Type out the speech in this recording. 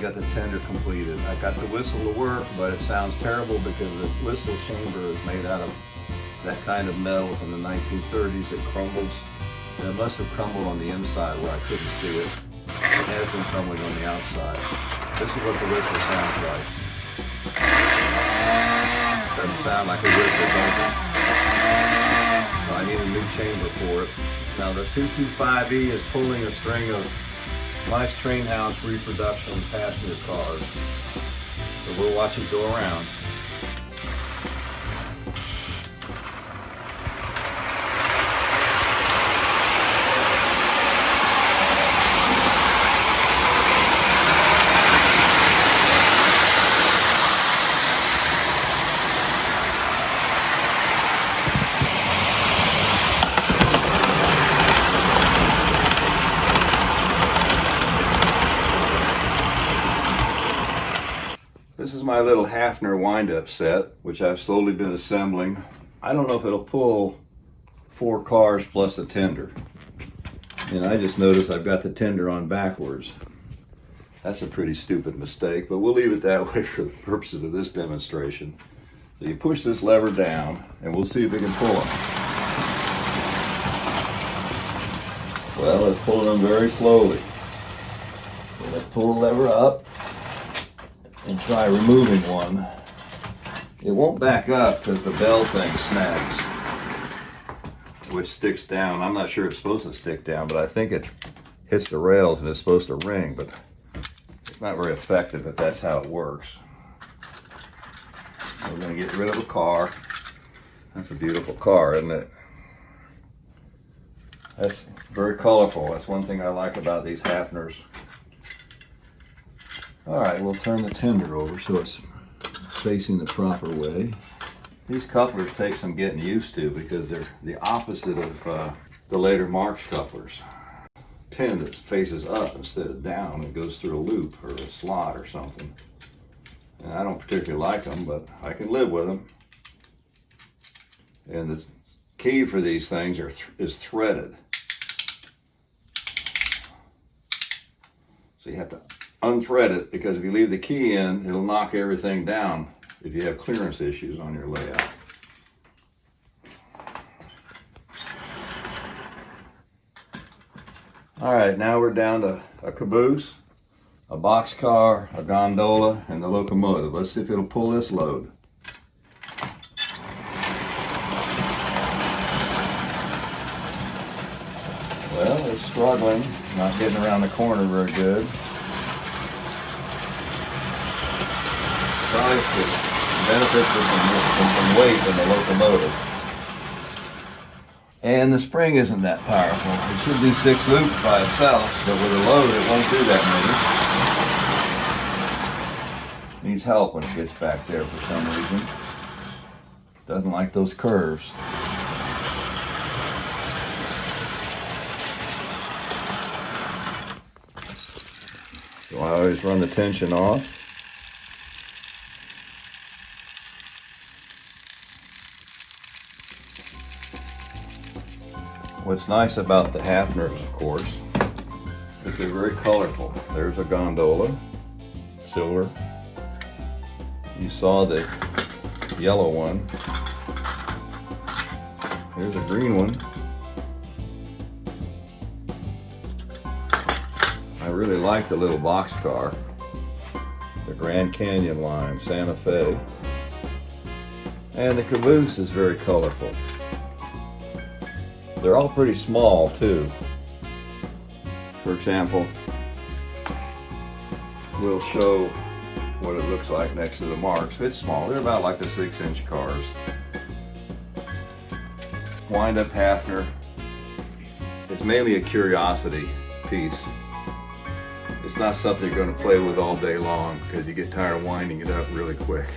got the tender completed. I got the whistle to work, but it sounds terrible because the whistle chamber is made out of that kind of metal from the 1930s. It crumbles. And it must have crumbled on the inside where I couldn't see it. It has been crumbling on the outside. This is what the whistle sounds like. Doesn't sound like a whistle, does it? So I need a new chamber for it. Now the 225E is pulling a string of nice train house reproduction passenger cars. So we'll watch it go around. This is my little Haffner wind-up set, which I've slowly been assembling. I don't know if it'll pull 4 cars plus a tender. And I just noticed I've got the tender on backwards. That's a pretty stupid mistake, but we'll leave it that way for the purposes of this demonstration. So you push this lever down, and we'll see if we can pull them. Well, let's pull them very slowly. So let's pull the lever up and try removing one. It won't back up because the bell thing snags, which sticks down. I'm not sure it's supposed to stick down, but I think it hits the rails and it's supposed to ring, but it's not very effective if that's how it works. We're going to get rid of a car. That's a beautiful car, isn't it? That's very colorful. That's one thing I like about these Haffners. All right, we'll turn the tender over so it's facing the proper way. These couplers take some getting used to because they're the opposite of the later Marx couplers. Pin that faces up instead of down, it goes through a loop or a slot or something. And I don't particularly like them, but I can live with them. And the key for these things is threaded. So you have to unthread it, because if you leave the key in, it'll knock everything down if you have clearance issues on your layout. All right, now we're down to a caboose, a boxcar, a gondola, and the locomotive. Let's see if it'll pull this load. Well, it's struggling, not getting around the corner very good. Probably benefits from weight in the locomotive. And the spring isn't that powerful. It should do 6 loops by itself, but with a load it won't do that many. Needs help when it gets back there for some reason. Doesn't like those curves. So I always run the tension off. What's nice about the Haffners, of course, is they're very colorful. There's a gondola, silver. You saw the yellow one. Here's a green one. I really like the little boxcar, the Grand Canyon line, Santa Fe. And the caboose is very colorful. They're all pretty small too. For example, we'll show what it looks like next to the Marx. It's small. They're about like the 6-inch cars. Wind-up Haffner. It's mainly a curiosity piece. It's not something you're going to play with all day long because you get tired of winding it up really quick.